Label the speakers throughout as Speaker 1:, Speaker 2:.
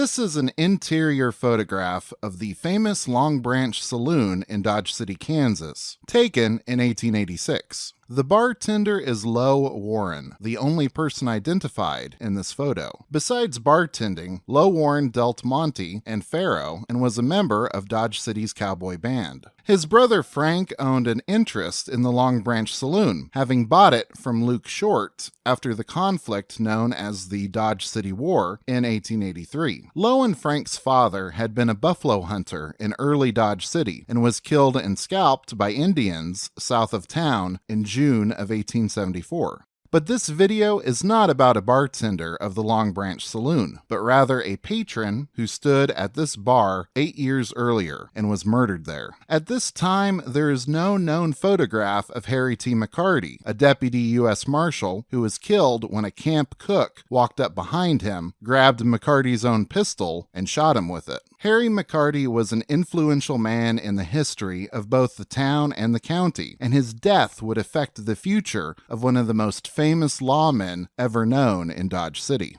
Speaker 1: This is an interior photograph of the famous Long Branch Saloon in Dodge City, Kansas, taken in 1886. The bartender is Lo Warren, the only person identified in this photo. Besides bartending, Lo Warren dealt Monte and Faro and was a member of Dodge City's cowboy band. His brother Frank owned an interest in the Long Branch Saloon, having bought it from Luke Short after the conflict known as the Dodge City War in 1883. Lo and Frank's father had been a buffalo hunter in early Dodge City and was killed and scalped by Indians south of town in June of 1874. But this video is not about a bartender of the Long Branch Saloon, but rather a patron who stood at this bar 8 years earlier and was murdered there. At this time, there is no known photograph of Harry T. McCarty, a Deputy U.S. Marshal who was killed when a camp cook walked up behind him, grabbed McCarty's own pistol, and shot him with it. Harry McCarty was an influential man in the history of both the town and the county, and his death would affect the future of one of the most famous lawmen ever known in Dodge City.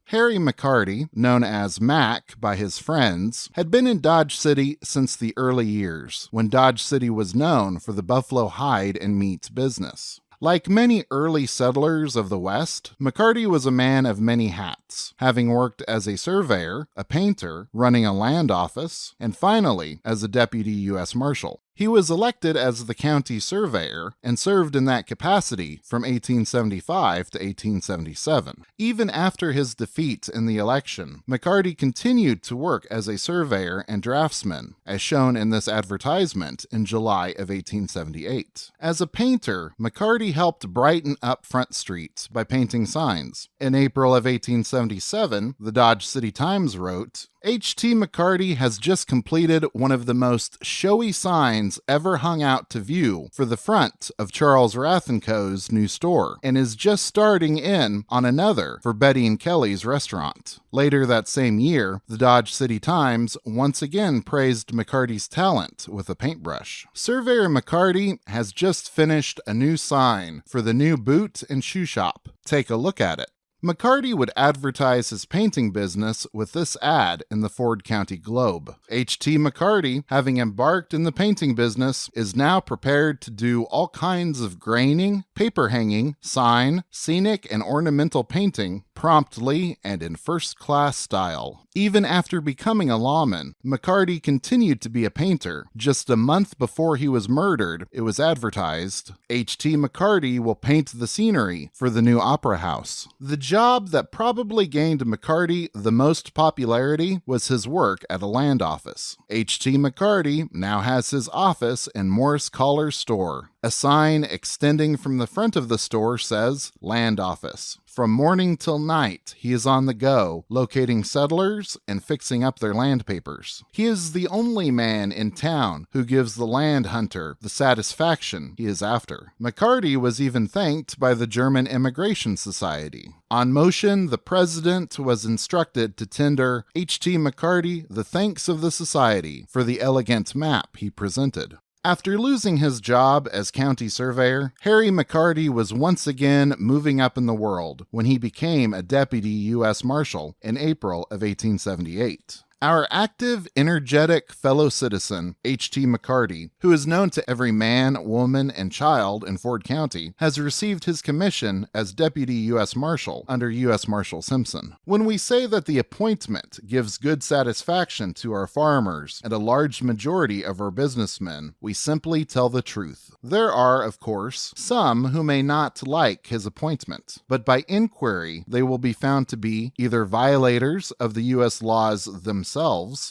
Speaker 1: Harry McCarty, known as Mac by his friends, had been in Dodge City since the early years, when Dodge City was known for the buffalo hide and meat business. Like many early settlers of the West, McCarty was a man of many hats, having worked as a surveyor, a painter, running a land office, and finally as a Deputy U.S. Marshal. He was elected as the county surveyor and served in that capacity from 1875 to 1877. Even after his defeat in the election, McCarty continued to work as a surveyor and draftsman, as shown in this advertisement in July of 1878. As a painter, McCarty helped brighten up Front Street by painting signs. In April of 1877, the Dodge City Times wrote, H.T. McCarty has just completed one of the most showy signs ever hung out to view for the front of Charles Rath & Co.'s new store, and is just starting in on another for Betty and Kelly's restaurant. Later that same year, the Dodge City Times once again praised McCarty's talent with a paintbrush. Surveyor McCarty has just finished a new sign for the new boot and shoe shop. Take a look at it. McCarty would advertise his painting business with this ad in the Ford County Globe. H.T. McCarty, having embarked in the painting business, is now prepared to do all kinds of graining, paper hanging, sign, scenic, and ornamental painting promptly and in first-class style. Even after becoming a lawman, McCarty continued to be a painter. Just a month before he was murdered, it was advertised, H.T. McCarty will paint the scenery for the new opera house. The job that probably gained McCarty the most popularity was his work at a land office. H.T. McCarty now has his office in Morris Collar's store. A sign extending from the front of the store says, Land Office. From morning till night, he is on the go, locating settlers and fixing up their land papers. He is the only man in town who gives the land hunter the satisfaction he is after. McCarty was even thanked by the German Immigration Society. On motion, the president was instructed to tender H.T. McCarty the thanks of the society for the elegant map he presented. After losing his job as county surveyor, Harry McCarty was once again moving up in the world when he became a Deputy U.S. Marshal in April of 1878. Our active, energetic fellow citizen, H.T. McCarty, who is known to every man, woman, and child in Ford County, has received his commission as Deputy U.S. Marshal under U.S. Marshal Simpson. When we say that the appointment gives good satisfaction to our farmers and a large majority of our businessmen, we simply tell the truth. There are, of course, some who may not like his appointment, but by inquiry they will be found to be either violators of the U.S. laws themselves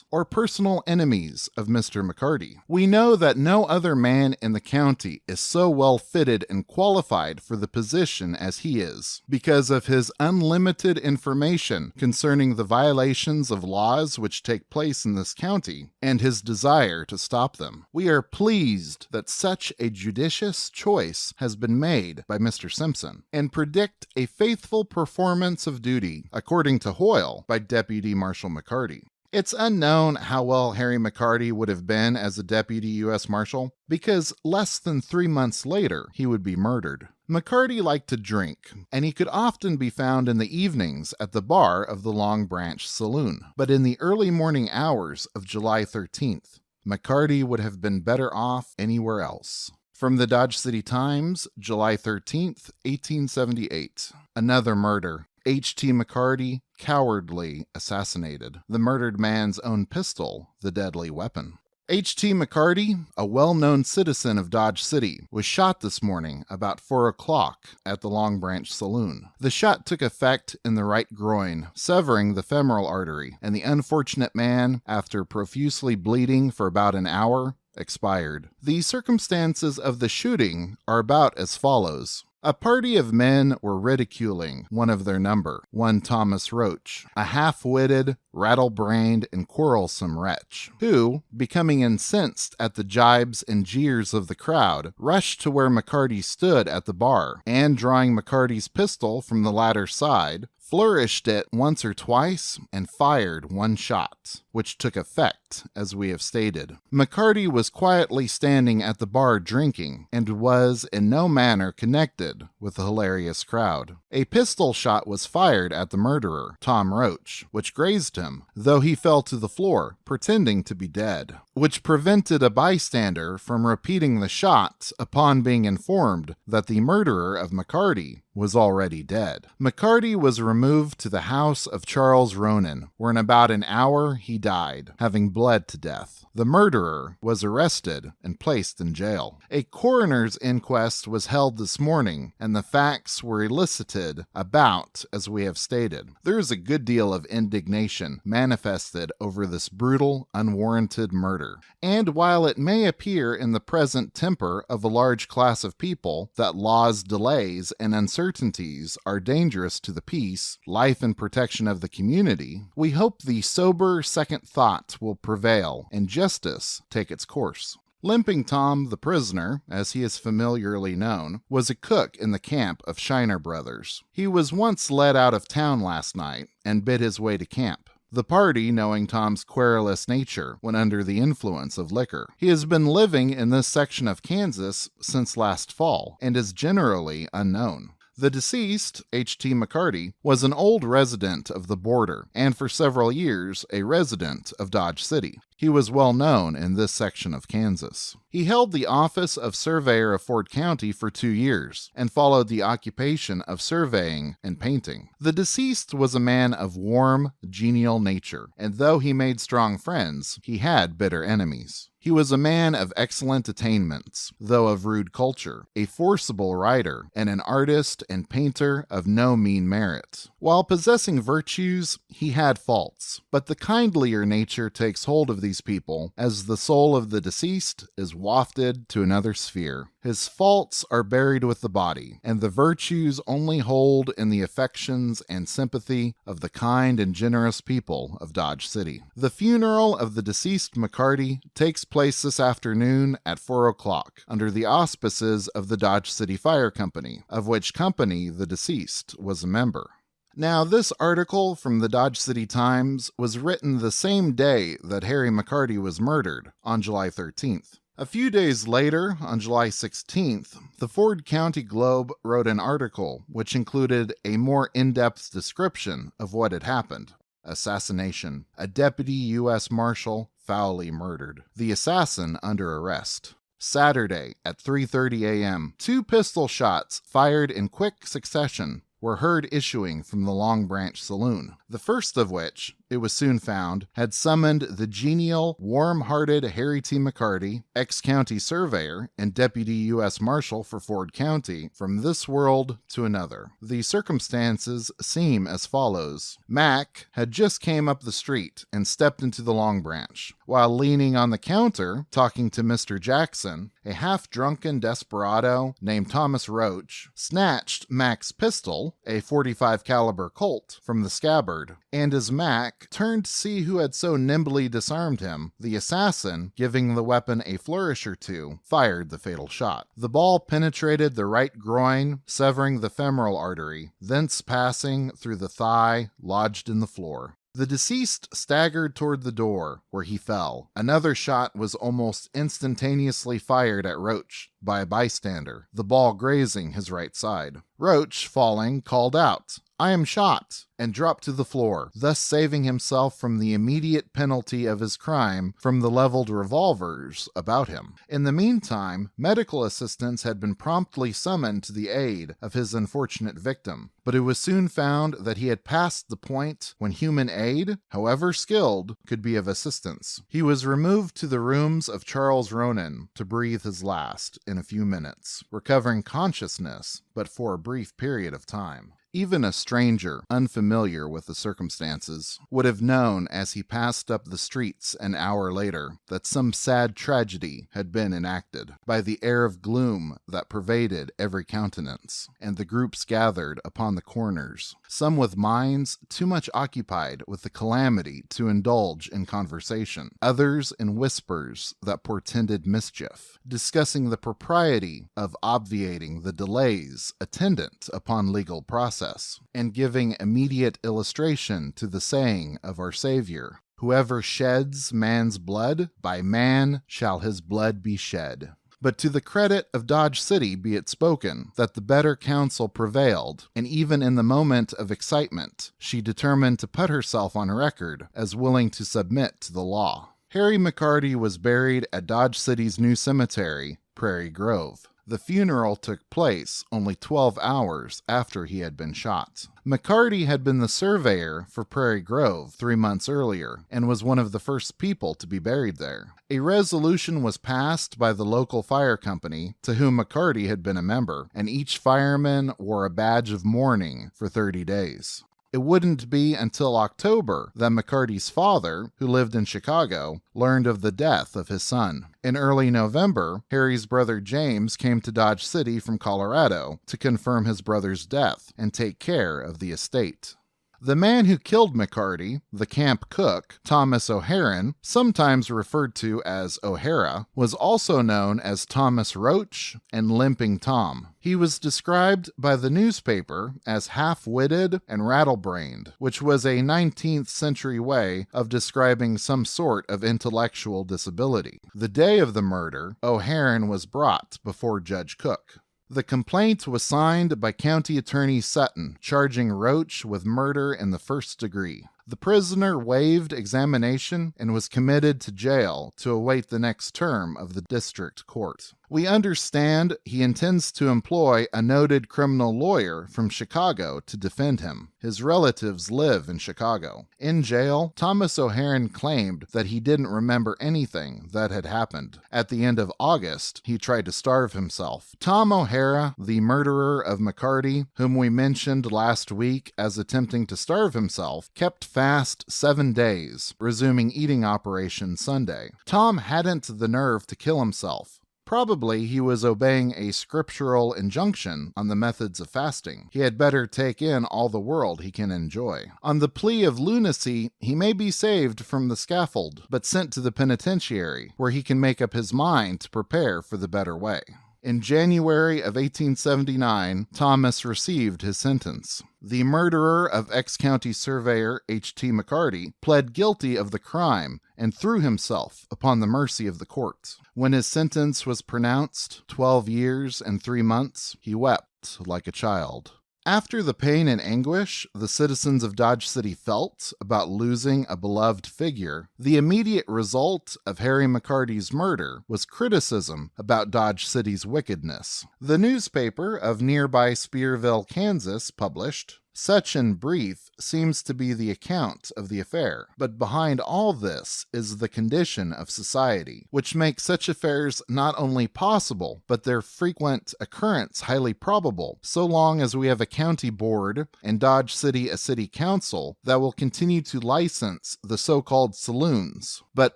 Speaker 1: or personal enemies of Mr. McCarty. We know that no other man in the county is so well fitted and qualified for the position as he is, because of his unlimited information concerning the violations of laws which take place in this county, and his desire to stop them. We are pleased that such a judicious choice has been made by Mr. Simpson, and predict a faithful performance of duty, according to Hoyle, by Deputy Marshal McCarty. It's unknown how well Harry McCarty would have been as a Deputy U.S. Marshal, because less than 3 months later he would be murdered. McCarty liked to drink, and he could often be found in the evenings at the bar of the Long Branch Saloon. But in the early morning hours of July 13th, McCarty would have been better off anywhere else. From the Dodge City Times, July 13th, 1878. Another murder. H.T. McCarty cowardly assassinated. The murdered man's own pistol, the deadly weapon. H.T. McCarty, a well-known citizen of Dodge City, was shot this morning about 4 o'clock at the Long Branch Saloon. The shot took effect in the right groin, severing the femoral artery, and the unfortunate man, after profusely bleeding for about an hour, expired. The circumstances of the shooting are about as follows. A party of men were ridiculing one of their number, one Thomas Roach, a half-witted, rattle-brained, and quarrelsome wretch, who, becoming incensed at the jibes and jeers of the crowd, rushed to where McCarty stood at the bar, and drawing McCarty's pistol from the latter's side, flourished it once or twice, and fired one shot, which took effect, as we have stated. McCarty was quietly standing at the bar drinking, and was in no manner connected with the hilarious crowd. A pistol shot was fired at the murderer, Tom Roach, which grazed him, though he fell to the floor, pretending to be dead, which prevented a bystander from repeating the shot upon being informed that the murderer of McCarty was already dead. McCarty was removed to the house of Charles Ronan, where in about an hour he died, having bled to death. The murderer was arrested and placed in jail. A coroner's inquest was held this morning, and the facts were elicited about as we have stated. There is a good deal of indignation manifested over this brutal, unwarranted murder. And while it may appear in the present temper of a large class of people that laws, delays, and uncertainties are dangerous to the peace, life, and protection of the community, we hope the sober second thought will prevail and justice take its course. Limping Tom, the prisoner, as he is familiarly known, was a cook in the camp of Shiner Brothers. He was once led out of town last night and bid his way to camp. The party, knowing Tom's querulous nature, went under the influence of liquor. He has been living in this section of Kansas since last fall, and is generally unknown. The deceased, H.T. McCarty, was an old resident of the border, and for several years a resident of Dodge City. He was well known in this section of Kansas. He held the office of surveyor of Ford County for 2 years, and followed the occupation of surveying and painting. The deceased was a man of warm, genial nature, and though he made strong friends, he had bitter enemies. He was a man of excellent attainments, though of rude culture, a forcible writer, and an artist and painter of no mean merit. While possessing virtues, he had faults, but the kindlier nature takes hold of these people as the soul of the deceased is wafted to another sphere. His faults are buried with the body, and the virtues only hold in the affections and sympathy of the kind and generous people of Dodge City. The funeral of the deceased McCarty takes place this afternoon at 4 o'clock, under the auspices of the Dodge City Fire Company, of which company the deceased was a member. Now, this article from the Dodge City Times was written the same day that Harry McCarty was murdered, on July 13th. A few days later, on July 16th, the Ford County Globe wrote an article which included a more in-depth description of what had happened. Assassination. A Deputy U.S. Marshal foully murdered. The assassin under arrest. Saturday at 3:30 a.m., 2 pistol shots fired in quick succession were heard issuing from the Long Branch Saloon, the first of which, it was soon found, had summoned the genial, warm-hearted Harry T. McCarty, ex-county surveyor and Deputy U.S. Marshal for Ford County, from this world to another. The circumstances seem as follows. Mac had just came up the street and stepped into the Long Branch. While leaning on the counter, talking to Mr. Jackson, a half-drunken desperado named Thomas Roach snatched Mac's pistol, a .45 caliber Colt, from the scabbard, and as Mac turned to see who had so nimbly disarmed him, the assassin, giving the weapon a flourish or two, fired the fatal shot. The ball penetrated the right groin, severing the femoral artery, thence passing through the thigh, lodged in the floor. The deceased staggered toward the door, where he fell. Another shot was almost instantaneously fired at Roach by a bystander, the ball grazing his right side. Roach, falling, called out, "I am shot," and dropped to the floor, thus saving himself from the immediate penalty of his crime from the leveled revolvers about him. In the meantime, medical assistance had been promptly summoned to the aid of his unfortunate victim, but it was soon found that he had passed the point when human aid, however skilled, could be of assistance. He was removed to the rooms of Charles Ronan to breathe his last in a few minutes, recovering consciousness, but for a brief period of time. Even a stranger, unfamiliar with the circumstances, would have known as he passed up the streets an hour later that some sad tragedy had been enacted, by the air of gloom that pervaded every countenance, and the groups gathered upon the corners, some with minds too much occupied with the calamity to indulge in conversation, others in whispers that portended mischief, discussing the propriety of obviating the delays attendant upon legal process, and giving immediate illustration to the saying of our Savior, "Whoever sheds man's blood, by man shall his blood be shed." But to the credit of Dodge City be it spoken that the better counsel prevailed, and even in the moment of excitement, she determined to put herself on record as willing to submit to the law. Harry McCarty was buried at Dodge City's new cemetery, Prairie Grove. The funeral took place only 12 hours after he had been shot. McCarty had been the surveyor for Prairie Grove 3 months earlier and was one of the first people to be buried there. A resolution was passed by the local fire company, to whom McCarty had been a member, and each fireman wore a badge of mourning for 30 days. It wouldn't be until October that McCarty's father, who lived in Chicago, learned of the death of his son. In early November, Harry's brother James came to Dodge City from Colorado to confirm his brother's death and take care of the estate. The man who killed McCarty, the camp cook, Thomas O'Haran, sometimes referred to as O'Hara, was also known as Thomas Roach and Limping Tom. He was described by the newspaper as half-witted and rattle-brained, which was a 19th century way of describing some sort of intellectual disability. The day of the murder, O'Haran was brought before Judge Cook. The complaint was signed by County Attorney Sutton, charging Roach with murder in the first degree. The prisoner waived examination and was committed to jail to await the next term of the district court. We understand he intends to employ a noted criminal lawyer from Chicago to defend him. His relatives live in Chicago. In jail, Thomas O'Haran claimed that he didn't remember anything that had happened. At the end of August, he tried to starve himself. Tom O'Hara, the murderer of McCarty, whom we mentioned last week as attempting to starve himself, kept fast 7 days, resuming eating operations Sunday. Tom hadn't the nerve to kill himself. Probably he was obeying a scriptural injunction on the methods of fasting. He had better take in all the world he can enjoy. On the plea of lunacy, he may be saved from the scaffold, but sent to the penitentiary, where he can make up his mind to prepare for the better way. In January of 1879, Thomas received his sentence. The murderer of ex-county surveyor H.T. McCarty pled guilty of the crime and threw himself upon the mercy of the court. When his sentence was pronounced, 12 years and 3 months, he wept like a child. After the pain and anguish the citizens of Dodge City felt about losing a beloved figure, the immediate result of Harry McCarty's murder was criticism about Dodge City's wickedness. The newspaper of nearby Spearville, Kansas, published, "Such in brief seems to be the account of the affair, but behind all this is the condition of society, which makes such affairs not only possible, but their frequent occurrence highly probable, so long as we have a county board and Dodge City a city council that will continue to license the so-called saloons, but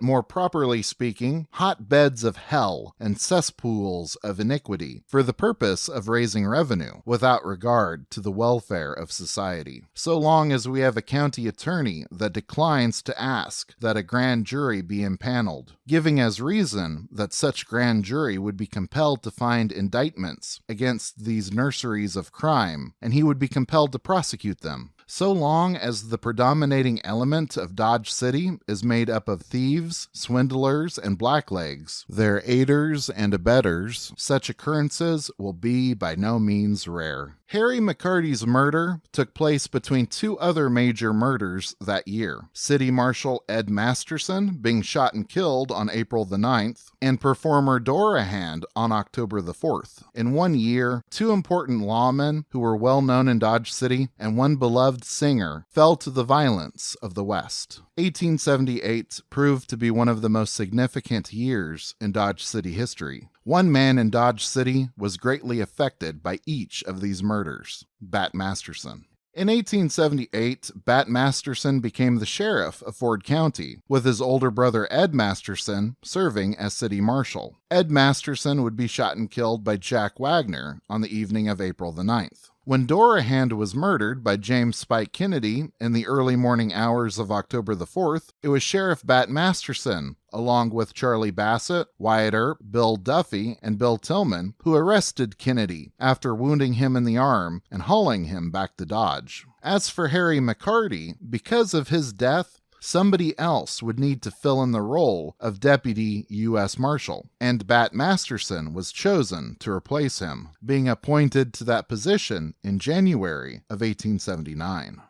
Speaker 1: more properly speaking, hotbeds of hell and cesspools of iniquity, for the purpose of raising revenue, without regard to the welfare of society. So long as we have a county attorney that declines to ask that a grand jury be impaneled, giving as reason that such grand jury would be compelled to find indictments against these nurseries of crime, and he would be compelled to prosecute them. So long as the predominating element of Dodge City is made up of thieves, swindlers, and blacklegs, their aiders and abettors, such occurrences will be by no means rare. Harry McCarty's murder took place between two other major murders that year. City Marshal Ed Masterson being shot and killed on April the 9th, and performer Dora Hand on October the 4th. In 1 year, two important lawmen who were well known in Dodge City and one beloved singer fell to the violence of the West. 1878 proved to be one of the most significant years in Dodge City history. One man in Dodge City was greatly affected by each of these murders, Bat Masterson. In 1878, Bat Masterson became the sheriff of Ford County, with his older brother Ed Masterson serving as city marshal. Ed Masterson would be shot and killed by Jack Wagner on the evening of April the 9th. When Dora Hand was murdered by James Spike Kennedy in the early morning hours of October the 4th, it was Sheriff Bat Masterson, along with Charlie Bassett, Wyatt Earp, Bill Duffy, and Bill Tillman, who arrested Kennedy after wounding him in the arm and hauling him back to Dodge. As for Harry McCarty, because of his death, somebody else would need to fill in the role of Deputy U.S. Marshal, and Bat Masterson was chosen to replace him, being appointed to that position in January of 1879.